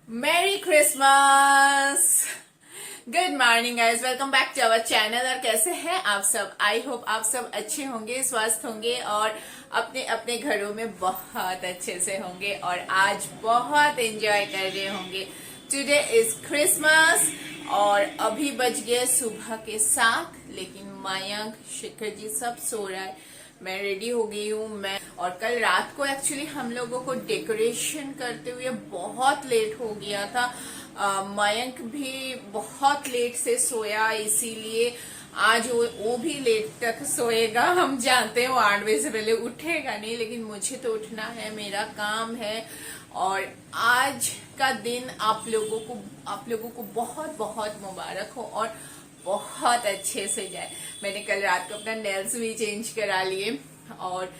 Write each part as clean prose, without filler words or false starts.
मेरी Christmas. Good morning guys, welcome back to our channel. और कैसे हैं आप सब? आई होप आप सब अच्छे होंगे, स्वस्थ होंगे और अपने अपने घरों में बहुत अच्छे से होंगे और आज बहुत एंजॉय कर रहे होंगे। टुडे इज क्रिसमस और अभी बज गए सुबह के 7, लेकिन मयंक, शिखर जी सब सो रहा है। मैं रेडी हो गई हूँ मैं। और कल रात को एक्चुअली हम लोगों को डेकोरेशन करते हुए बहुत लेट हो गया था। मयंक भी बहुत लेट से सोया, इसीलिए आज वो भी लेट तक सोएगा। हम जानते हैं वो 8 बजे से पहले उठेगा नहीं, लेकिन मुझे तो उठना है, मेरा काम है। और आज का दिन आप लोगों को बहुत बहुत मुबारक हो और बहुत अच्छे से जाए। मैंने कल रात को अपना नेल्स भी चेंज करा लिए। और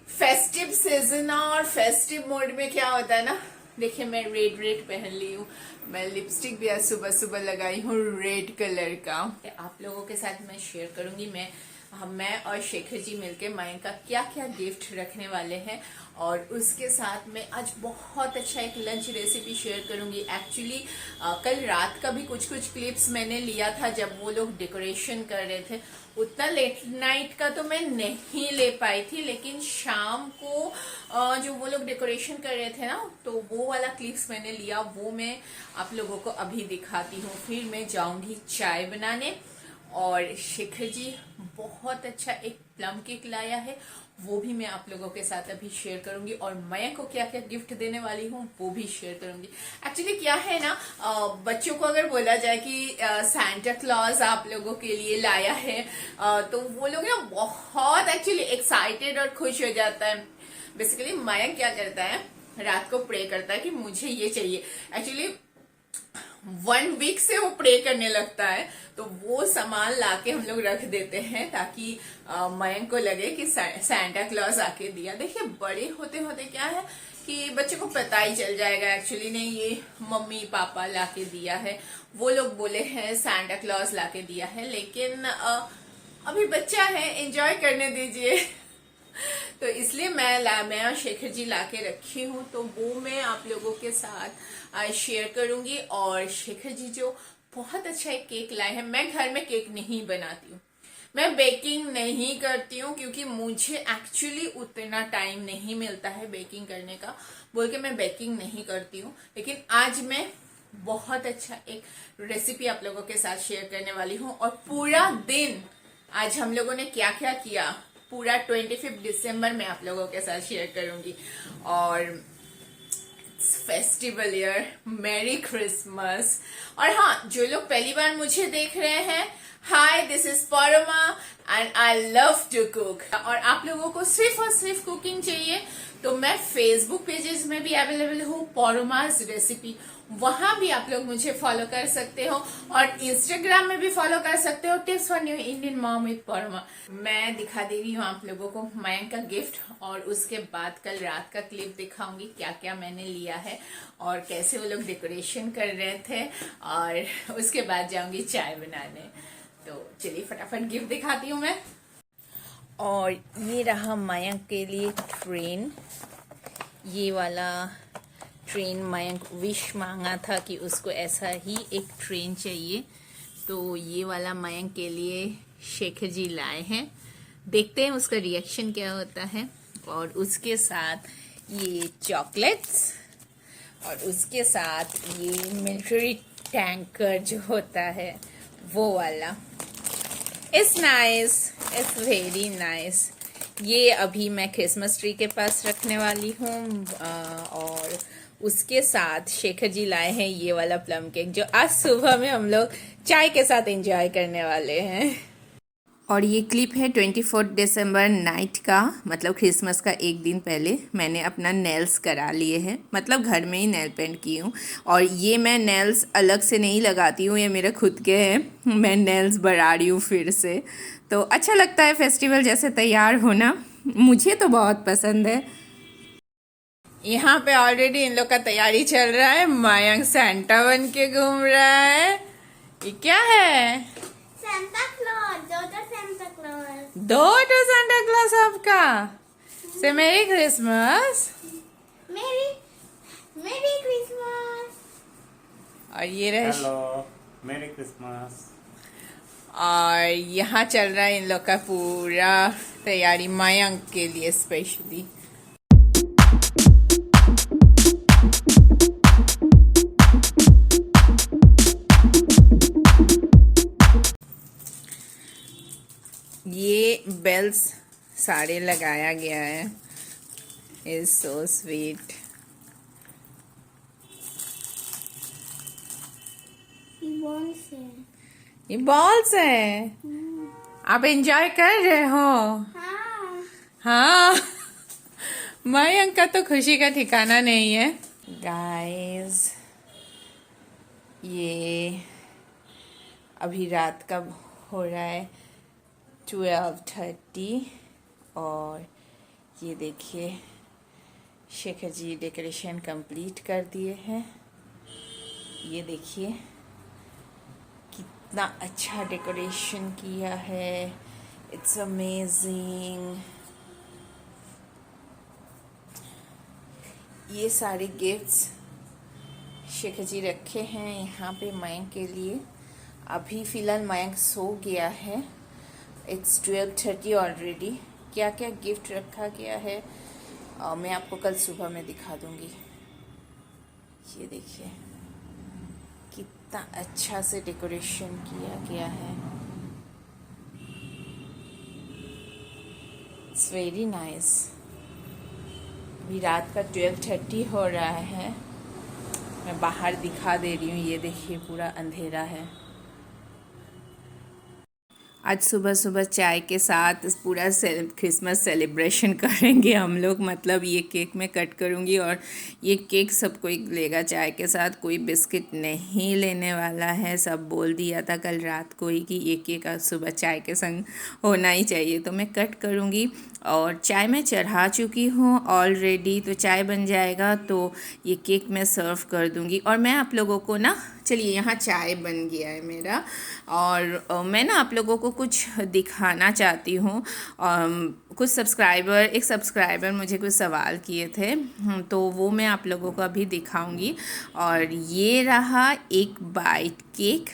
फेस्टिव सीजन और फेस्टिव मोड में क्या होता है ना, देखिए मैं रेड पहन ली हूँ। मैं लिपस्टिक भी आज सुबह सुबह लगाई हूँ रेड कलर का। आप लोगों के साथ मैं शेयर करूंगी मैं और शेखर जी मिलके मयंक का क्या क्या गिफ्ट रखने वाले हैं। और उसके साथ में आज बहुत अच्छा एक लंच रेसिपी शेयर करूंगी। एक्चुअली कल रात का भी कुछ क्लिप्स मैंने लिया था जब वो लोग डेकोरेशन कर रहे थे। उतना लेट नाइट का तो मैं नहीं ले पाई थी, लेकिन शाम को जो वो लोग डेकोरेशन कर रहे थे ना, तो वो वाला क्लिप्स मैंने लिया, वो मैं आप लोगों को अभी दिखाती हूँ। फिर मैं जाऊंगी चाय बनाने। और शेखर जी बहुत अच्छा एक प्लम केक लाया है, वो भी मैं आप लोगों के साथ अभी शेयर करूंगी। और मैं को क्या क्या गिफ्ट देने वाली हूँ वो भी शेयर करूंगी। एक्चुअली क्या है ना, बच्चों को अगर बोला जाए कि सांता क्लॉज आप लोगों के लिए लाया है, तो वो लोग ना बहुत एक्चुअली एक्साइटेड और खुश हो जाता है। बेसिकली मयंक क्या करता है, रात को प्रे करता है कि मुझे ये चाहिए। एक्चुअली 1 वीक से वो प्रे करने लगता है, तो वो सामान लाके हम लोग रख देते हैं ताकि मयंक को लगे कि सांता क्लॉज आके दिया। देखिए बड़े होते होते क्या है कि बच्चे को पता ही चल जाएगा एक्चुअली नहीं ये मम्मी पापा लाके दिया है। वो लोग बोले हैं सांता क्लॉज लाके दिया है, लेकिन अभी बच्चा है, एंजॉय करने दीजिए। तो इसलिए मैं और शेखर जी लाके रखी हूँ, तो वो मैं आप लोगों के साथ शेयर करूंगी। और शेखर जी जो बहुत अच्छा एक केक लाए हैं। मैं घर में केक नहीं बनाती हूँ, मैं बेकिंग नहीं करती हूँ, क्योंकि मुझे एक्चुअली उतना टाइम नहीं मिलता है बेकिंग करने का, बोल के मैं बेकिंग नहीं करती हूँ। लेकिन आज मैं बहुत अच्छा एक रेसिपी आप लोगों के साथ शेयर करने वाली हूँ। और पूरा दिन आज हम लोगों ने क्या क्या किया, पूरा 25 दिसंबर में आप लोगों के साथ शेयर करूंगी। और फेस्टिवल ईयर, मेरी क्रिसमस। और हाँ, जो लोग पहली बार मुझे देख रहे हैं, hi, this is Paroma and I love to cook. और आप लोगों को सिर्फ और सिर्फ कुकिंग चाहिए तो मैं फेसबुक पेजेस में भी अवेलेबल हूँ, परोमाज रेसिपी, वहां भी आप लोग मुझे फॉलो कर सकते हो। और इंस्टाग्राम में भी फॉलो कर सकते हो, tips for new Indian mom with Paroma. मैं दिखा दे रही हूँ आप लोगों को मयंक का गिफ्ट, और उसके बाद कल रात का क्लिप दिखाऊंगी क्या क्या मैंने लिया है और कैसे वो लोग डेकोरेशन कर रहे थे। और उसके बाद जाऊंगी चाय बनाने। तो चलिए फटाफट गिफ्ट दिखाती हूँ मैं। और ये रहा मयंक के लिए ट्रेन। ये वाला ट्रेन मयंक विश मांगा था कि उसको ऐसा ही एक ट्रेन चाहिए, तो ये वाला मयंक के लिए शेखर जी लाए हैं। देखते हैं उसका रिएक्शन क्या होता है। और उसके साथ ये चॉकलेट्स, और उसके साथ ये मिलिट्री टैंकर जो होता है वो वाला। It's nice, it's very nice. ये अभी मैं क्रिसमस ट्री के पास रखने वाली हूँ। और उसके साथ शेखर जी लाए हैं ये वाला प्लम केक, जो आज सुबह में हम लोग चाय के साथ एंजॉय करने वाले हैं। और ये क्लिप है 24 दिसंबर नाइट का, मतलब क्रिसमस का एक दिन पहले मैंने अपना नेल्स करा लिए हैं, मतलब घर में ही नेल पेंट की हूँ। और ये मैं नेल्स अलग से नहीं लगाती हूँ, ये मेरे खुद के हैं, मैं नेल्स बढ़ा रही हूँ फिर से। तो अच्छा लगता है फेस्टिवल जैसे तैयार होना, मुझे तो बहुत पसंद है। यहाँ पे ऑलरेडी इन लोग का तैयारी चल रहा है। मयंक सेंटा बन के घूम रहा है। ये क्या है? सेंटा क्लॉज, दो सेंटा क्लॉज। दो तो सेंटा क्लॉज आपका। से मेरी क्रिसमस। मेरी मेरी क्रिसमस। और ये रहे हेलो, मेरी क्रिसमस। और यहाँ चल रहा है इन लोग का पूरा तैयारी मयंक के लिए स्पेशली। ये बेल्स सारे लगाया गया है। Is so sweet. ये बॉल्स है। आप एंजॉय कर रहे हो? हाँ। हाँ। मयंक का तो खुशी का ठिकाना नहीं है। गाइस, ये अभी रात का हो रहा है 12:30 और ये देखिए शेखर जी डेकोरेशन कंप्लीट कर दिए हैं। ये देखिए कितना अच्छा डेकोरेशन किया है। It's amazing. ये सारे गिफ्ट्स शेखर जी रखे हैं यहाँ पे मयंक के लिए। अभी फ़िलहाल मयंक सो गया है। It's 12:30 already. क्या क्या गिफ्ट रखा गया है मैं आपको कल सुबह में दिखा दूंगी। ये देखिए कितना अच्छा से डेकोरेशन किया गया है। It's very nice. अभी रात का 12:30 हो रहा है। मैं बाहर दिखा दे रही हूँ। ये देखिए पूरा अंधेरा है। आज सुबह सुबह चाय के साथ पूरा क्रिसमस सेलिब्रेशन करेंगे हम लोग। मतलब ये केक मैं कट करूँगी और ये केक सब कोई लेगा चाय के साथ। कोई बिस्किट नहीं लेने वाला है। सब बोल दिया था कल रात को ही कि ये केक आज सुबह चाय के संग होना ही चाहिए। तो मैं कट करूँगी और चाय मैं चढ़ा चुकी हूँ ऑलरेडी। तो चाय बन जाएगा तो ये केक मैं सर्व कर दूँगी। और मैं आप लोगों को ना, चलिए यहाँ चाय बन गया है मेरा और मैं ना आप लोगों को कुछ दिखाना चाहती हूँ। कुछ एक सब्सक्राइबर मुझे कुछ सवाल किए थे तो वो मैं आप लोगों को अभी दिखाऊंगी। और ये रहा एक बाइट केक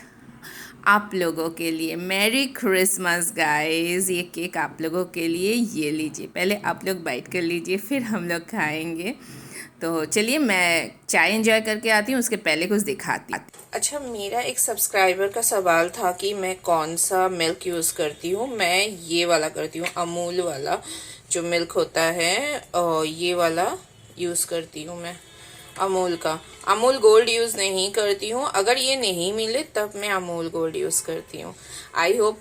आप लोगों के लिए। Merry Christmas guys. ये केक आप लोगों के लिए। ये लीजिए, पहले आप लोग बाइट कर लीजिए फिर हम लोग खाएंगे। तो चलिए मैं चाय एंजॉय करके आती हूँ, उसके पहले कुछ दिखाती। अच्छा, मेरा एक सब्सक्राइबर का सवाल था कि मैं कौन सा मिल्क यूज़ करती हूँ। मैं ये वाला करती हूँ, अमूल वाला जो मिल्क होता है और ये वाला यूज़ करती हूँ मैं, अमूल का। अमूल गोल्ड यूज़ नहीं करती हूँ। अगर ये नहीं मिले तब मैं अमूल गोल्ड यूज़ करती हूँ। आई होप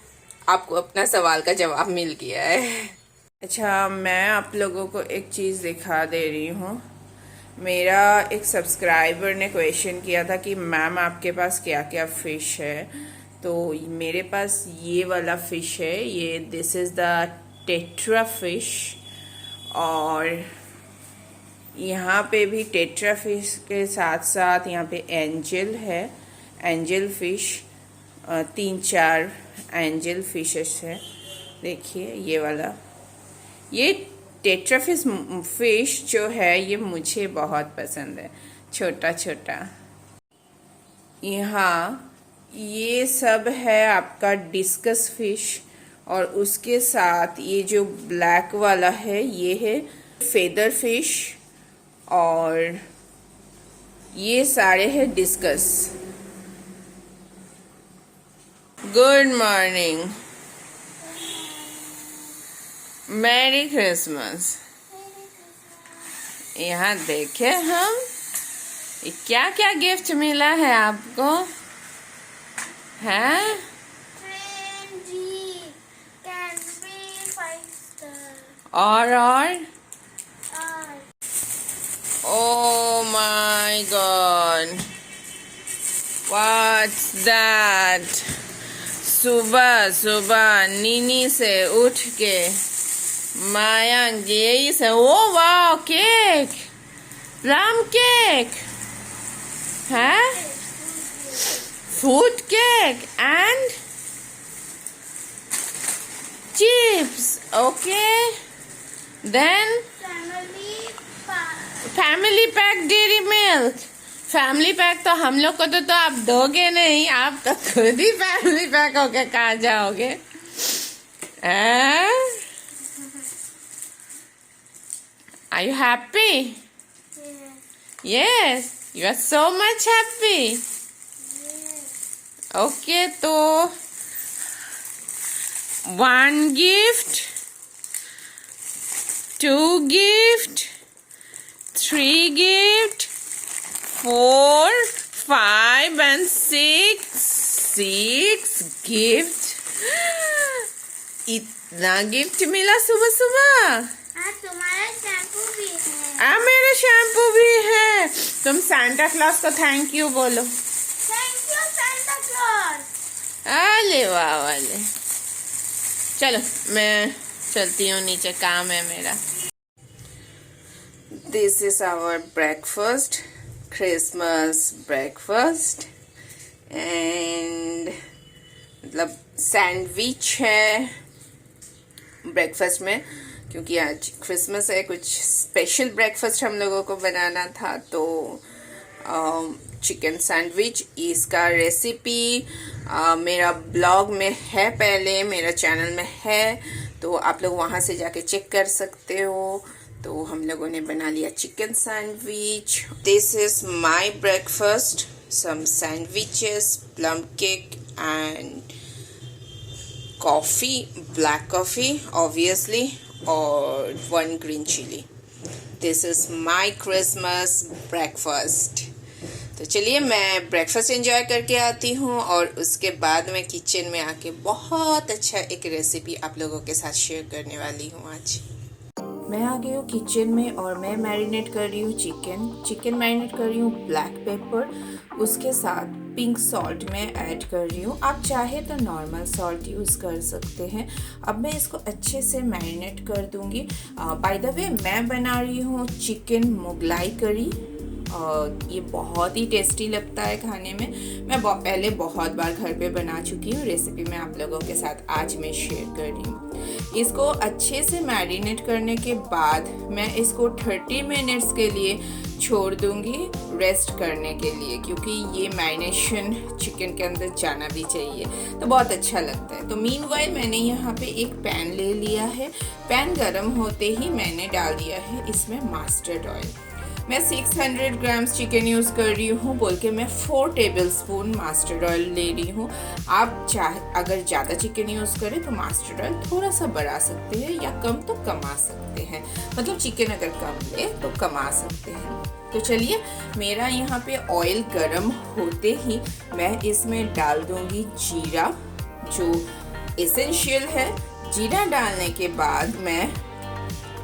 आपको अपना सवाल का जवाब मिल गया है। अच्छा, मैं आप लोगों को एक चीज़ दिखा दे रही हूँ। मेरा एक सब्सक्राइबर ने क्वेश्चन किया था कि मैम आपके पास क्या क्या फ़िश है। तो मेरे पास ये वाला फ़िश है। ये this is the tetra fish. और यहाँ पे भी टेट्रा फिश के साथ साथ यहाँ पे एंजल है, एंजल फिश। 3-4 एंजल फिशेस है। देखिए ये वाला, ये टेट्राफिश फिश जो है ये मुझे बहुत पसंद है, छोटा छोटा। यहाँ ये सब है आपका डिस्कस फिश। और उसके साथ ये जो ब्लैक वाला है ये है फेदर फिश। और ये सारे हैं discuss. Good morning, merry Christmas. यहाँ देखे हम क्या क्या गिफ्ट मिला है आपको है। और oh my God, what's that. सुबह सुबह नीनी से उठ के मयंक यही से, ओ वाह, केक, प्लम केक है, fruit cake and chips. Okay, then family pack dairy milk, family pack तो हम लोग को तो आप दोगे नहीं, आप तो खुद ही फैमिली पैक होके कहाँ जाओगे? Are you happy? Yes, you are so much happy. Okay, तो 1 gift, 2 gift, 3 gift, 4, 5 and 6 gift. इतना गिफ्ट मिला सुबह सुबह। तुम्हारा शैम्पू भी है। मेरा शैम्पू भी है। तुम सांता क्लॉज को थैंक यू बोलो। Thank you Santa Claus. अरे वाह वाले। चलो मैं चलती हूँ नीचे, काम है मेरा। This is our breakfast, Christmas breakfast, and मतलब सैंडविच है ब्रेकफास्ट में, क्योंकि आज क्रिसमस है, कुछ स्पेशल ब्रेकफास्ट हम लोगों को बनाना था। तो चिकन सैंडविच, इसका रेसिपी मेरा ब्लॉग में है, पहले मेरा चैनल में है, तो आप लोग वहाँ से जाके चेक कर सकते हो। तो हम लोगों ने बना लिया chicken sandwich. This is my breakfast, some sandwiches, plum cake and coffee, black coffee obviously, और 1 green chilli. This is my Christmas breakfast. तो चलिए मैं ब्रेकफास्ट एंजॉय करके आती हूँ, और उसके बाद मैं किचन में आके बहुत अच्छा एक रेसिपी आप लोगों के साथ शेयर करने वाली हूँ। आज मैं आ गई हूँ किचन में, और मैं मैरिनेट कर रही हूँ चिकन मैरिनेट कर रही हूँ ब्लैक पेपर, उसके साथ पिंक सॉल्ट में ऐड कर रही हूँ। आप चाहे तो नॉर्मल सॉल्ट यूज़ कर सकते हैं। अब मैं इसको अच्छे से मैरिनेट कर दूँगी। बाय द वे मैं बना रही हूँ चिकन मुगलाई करी, और ये बहुत ही टेस्टी लगता है खाने में। मैं पहले बहुत बार घर पे बना चुकी हूँ, रेसिपी मैं आप लोगों के साथ आज मैं शेयर कर रही हूँ। इसको अच्छे से मैरिनेट करने के बाद मैं इसको 30 मिनट्स के लिए छोड़ दूंगी रेस्ट करने के लिए, क्योंकि ये मैरिनेशन चिकन के अंदर जाना भी चाहिए, तो बहुत अच्छा लगता है। तो मीनवाइल मैंने यहाँ पे एक पैन ले लिया है। पैन गरम होते ही मैंने डाल दिया है इसमें मस्टर्ड ऑयल। मैं 600 ग्राम्स चिकन यूज़ कर रही हूँ बोल के मैं 4 टेबलस्पून मस्टर्ड ऑयल ले रही हूँ। आप चाहे अगर ज़्यादा चिकन यूज़ करें तो मस्टर्ड ऑयल थोड़ा सा बढ़ा सकते हैं, या कम तो कमा सकते हैं, मतलब चिकन अगर कम ले तो कमा सकते हैं। तो चलिए मेरा यहाँ पे ऑयल गरम होते ही मैं इसमें डाल दूँगी जीरा, जो एसेंशियल है। जीरा डालने के बाद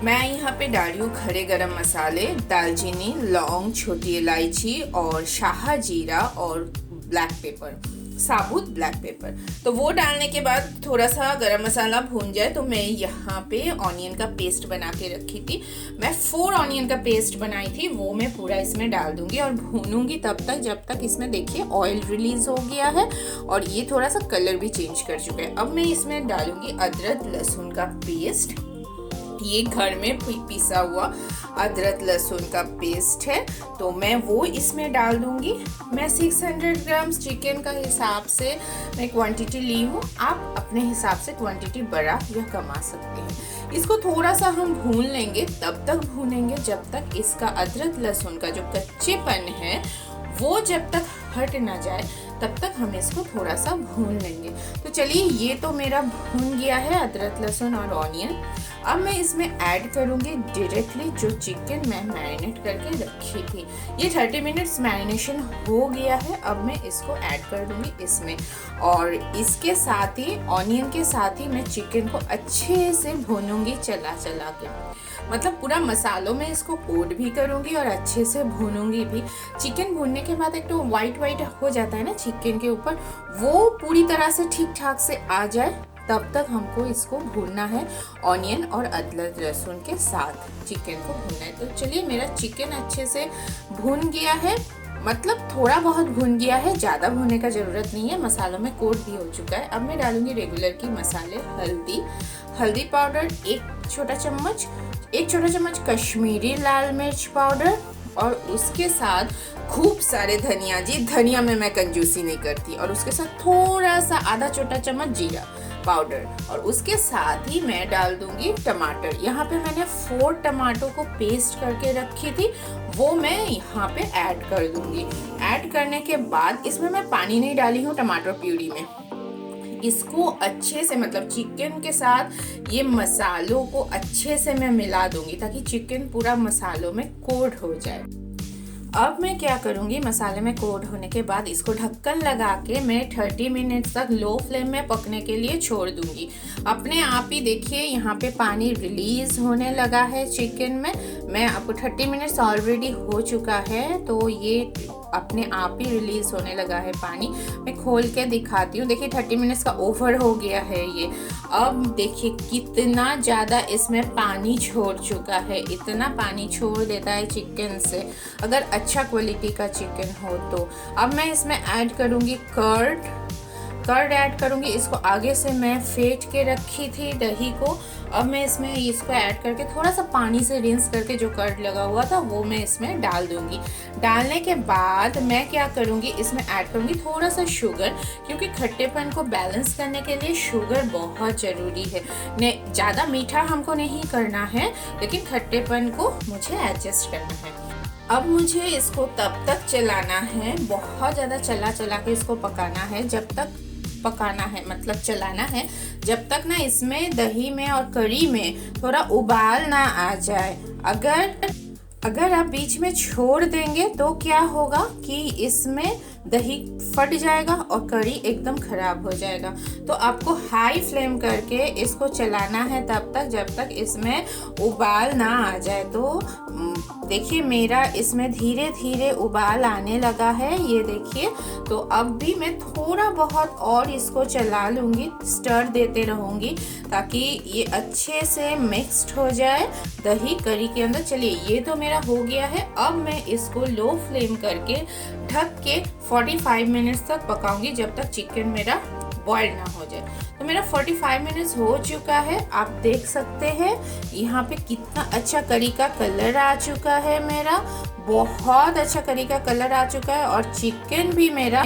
मैं यहाँ पे डाल रही हूँ खड़े गरम मसाले, दालचीनी, लौंग, छोटी इलायची और शाह जीरा और ब्लैक पेपर, साबुत ब्लैक पेपर। तो वो डालने के बाद थोड़ा सा गरम मसाला भून जाए तो मैं यहाँ पे ऑनियन का पेस्ट बना के रखी थी। मैं 4 ऑनियन का पेस्ट बनाई थी, वो मैं पूरा इसमें डाल दूंगी और भूनूंगी तब तक जब तक इसमें देखिए ऑयल रिलीज हो गया है और ये थोड़ा सा कलर भी चेंज कर चुका है। अब मैं इसमें डालूंगी अदरक लहसुन का पेस्ट। ये घर में पिसा हुआ अदरक लहसुन का पेस्ट है, तो मैं वो इसमें डाल दूंगी। मैं 600 ग्राम्स चिकन का हिसाब से मैं क्वांटिटी ली हूँ, आप अपने हिसाब से क्वांटिटी बढ़ा या कमा सकते हैं। इसको थोड़ा सा हम भून लेंगे, तब तक भूनेंगे जब तक इसका अदरक लहसुन का जो कच्चेपन है वो जब तक हट ना जाए, तब तक हम इसको थोड़ा सा भून लेंगे। तो चलिए ये तो मेरा भून गया है अदरक लहसुन और ऑनियन। अब मैं इसमें ऐड करूँगी डायरेक्टली जो चिकन मैं मैरिनेट करके रखी थी। ये 30 मिनट्स मैरिनेशन हो गया है। अब मैं इसको ऐड कर दूँगी इसमें, और इसके साथ ही ऑनियन के साथ ही मैं चिकन को अच्छे से भूनूंगी चला के, मतलब पूरा मसालों में इसको कोट भी करूँगी और अच्छे से भूनूंगी भी। चिकन भूनने के बाद एक तो वाइट हो जाता है ना चिकन के ऊपर, वो पूरी तरह से ठीक ठाक से आ जाए तब तक हमको इसको भूनना है। ऑनियन और अदरक लहसुन के साथ चिकन को भूनना है। तो चलिए मेरा चिकन अच्छे से भून गया है, मतलब थोड़ा बहुत भून गया है, ज़्यादा भूनने का ज़रूरत नहीं है, मसालों में कोट भी हो चुका है। अब मैं डालूंगी रेगुलर की मसाले, हल्दी पाउडर 1 छोटा चम्मच, 1 छोटा चम्मच कश्मीरी लाल मिर्च पाउडर, और उसके साथ खूब सारे धनिया, जी धनिया में मैं कंजूसी नहीं करती, और उसके साथ थोड़ा सा आधा छोटा चम्मच जीरा पाउडर, और उसके साथ ही मैं डाल दूंगी टमाटर। यहाँ पे मैंने 4 टमाटो को पेस्ट करके रखी थी, वो मैं यहाँ पे ऐड कर दूंगी। ऐड करने के बाद इसमें मैं पानी नहीं डाली हूँ टमाटर प्यूरी में। इसको अच्छे से, मतलब चिकन के साथ ये मसालों को अच्छे से मैं मिला दूंगी ताकि चिकन पूरा मसालों में कोट हो जाए। अब मैं क्या करूंगी, मसाले में कोट होने के बाद इसको ढक्कन लगा के मैं 30 मिनट तक लो फ्लेम में पकने के लिए छोड़ दूंगी। अपने आप ही देखिए यहाँ पे पानी रिलीज होने लगा है चिकन में। मैं आपको 30 मिनट्स ऑलरेडी हो चुका है, तो ये अपने आप ही रिलीज होने लगा है पानी। मैं खोल के दिखाती हूँ। देखिए 30 मिनट्स का ओवर हो गया है ये। अब देखिए कितना ज़्यादा इसमें पानी छोड़ चुका है। इतना पानी छोड़ देता है चिकन से अगर अच्छा क्वालिटी का चिकन हो तो। अब मैं इसमें ऐड करूँगी कर्ड ऐड करूँगी। इसको आगे से मैं फेंट के रखी थी दही को। अब मैं इसमें इसको ऐड करके थोड़ा सा पानी से रिंस करके जो कर्ड लगा हुआ था वो मैं इसमें डाल दूंगी। डालने के बाद मैं क्या करूँगी, इसमें ऐड करूँगी थोड़ा सा शुगर, क्योंकि खट्टेपन को बैलेंस करने के लिए शुगर बहुत ज़रूरी है। ज़्यादा मीठा हमको नहीं करना है, लेकिन खट्टेपन को मुझे एडजस्ट करना है। अब मुझे इसको तब तक चलाना है, बहुत ज़्यादा चला के इसको पकाना है, जब तक पकाना है, मतलब चलाना है जब तक ना इसमें दही में और करी में थोड़ा उबाल ना आ जाए। अगर आप बीच में छोड़ देंगे तो क्या होगा कि इसमें दही फट जाएगा और करी एकदम खराब हो जाएगा। तो आपको हाई फ्लेम करके इसको चलाना है तब तक जब तक इसमें उबाल ना आ जाए। तो देखिए मेरा इसमें धीरे धीरे उबाल आने लगा है, ये देखिए। तो अब भी मैं थोड़ा बहुत और इसको चला लूँगी, स्टर देते रहूँगी ताकि ये अच्छे से मिक्स्ड हो जाए दही करी के अंदर। चलिए ये तो मेरा हो गया है। अब मैं इसको लो फ्लेम करके ढक के 45 मिनट्स तक पकाऊंगी, जब तक चिकन मेरा बॉयल ना हो जाए। तो मेरा 45 मिनट्स हो चुका है। आप देख सकते हैं यहाँ पे कितना अच्छा करी का कलर आ चुका है मेरा, बहुत अच्छा करी का कलर आ चुका है, और चिकन भी मेरा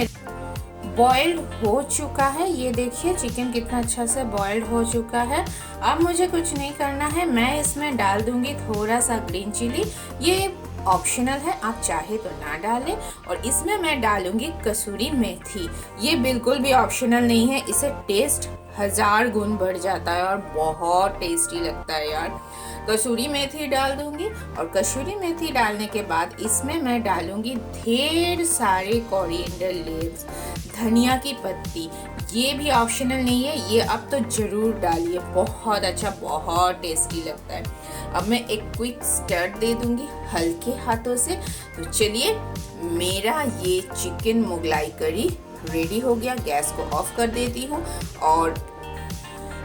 बॉइल्ड हो चुका है। ये देखिए चिकन कितना अच्छा से बॉइल्ड हो चुका है। अब मुझे कुछ नहीं करना है, मैं इसमें डाल दूंगी थोड़ा सा ग्रीन चिली। ये ऑप्शनल है, आप चाहे तो ना डालें। और इसमें मैं डालूंगी कसूरी मेथी। ये बिल्कुल भी ऑप्शनल नहीं है, इससे टेस्ट 1000 गुण बढ़ जाता है और बहुत टेस्टी लगता है यार। कसूरी मेथी डाल दूंगी, और कसूरी मेथी डालने के बाद इसमें मैं डालूंगी ढेर सारे कोरिएंडर लीव्स, धनिया की पत्ती। ये भी ऑप्शनल नहीं है, ये अब तो जरूर डालिए, बहुत अच्छा, बहुत टेस्टी लगता है। अब मैं एक क्विक स्टर दे दूंगी हल्के हाथों से। तो चलिए मेरा ये चिकन मुगलाई करी रेडी हो गया। गैस को ऑफ कर देती हूँ और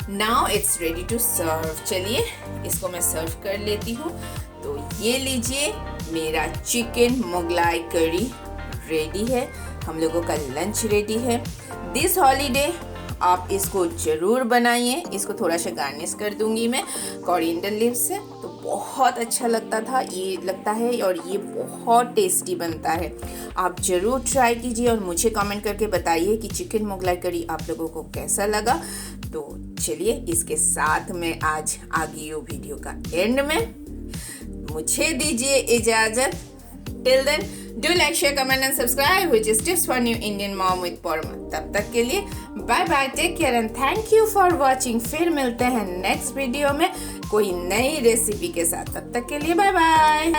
now it's ready to serve. चलिए इसको मैं सर्व कर लेती हूँ। तो ये लीजिए मेरा चिकन मुगलाई करी रेडी है। हम लोगों का लंच रेडी है। दिस हॉलीडे आप इसको जरूर बनाइए। इसको थोड़ा सा गार्निश कर दूंगी मैं कोरिएंडर लीव्स से, तो बहुत अच्छा लगता है और ये बहुत टेस्टी बनता है। आप जरूर ट्राई कीजिए और मुझे कमेंट करके बताइए कि चिकन मुगलाई करी आप लोगों को कैसा लगा। तो चलिए इसके साथ मैं आज आ गई हूँ वीडियो का एंड में। मुझे दीजिए इजाजत। Till then do like, share, comment and subscribe which is tips for new Indian mom with Paroma. तब तक के लिए bye bye, take care and thank you for watching. फिर मिलते हैं नेक्स्ट वीडियो में कोई नई रेसिपी के साथ। तब तक के लिए बाय बाय।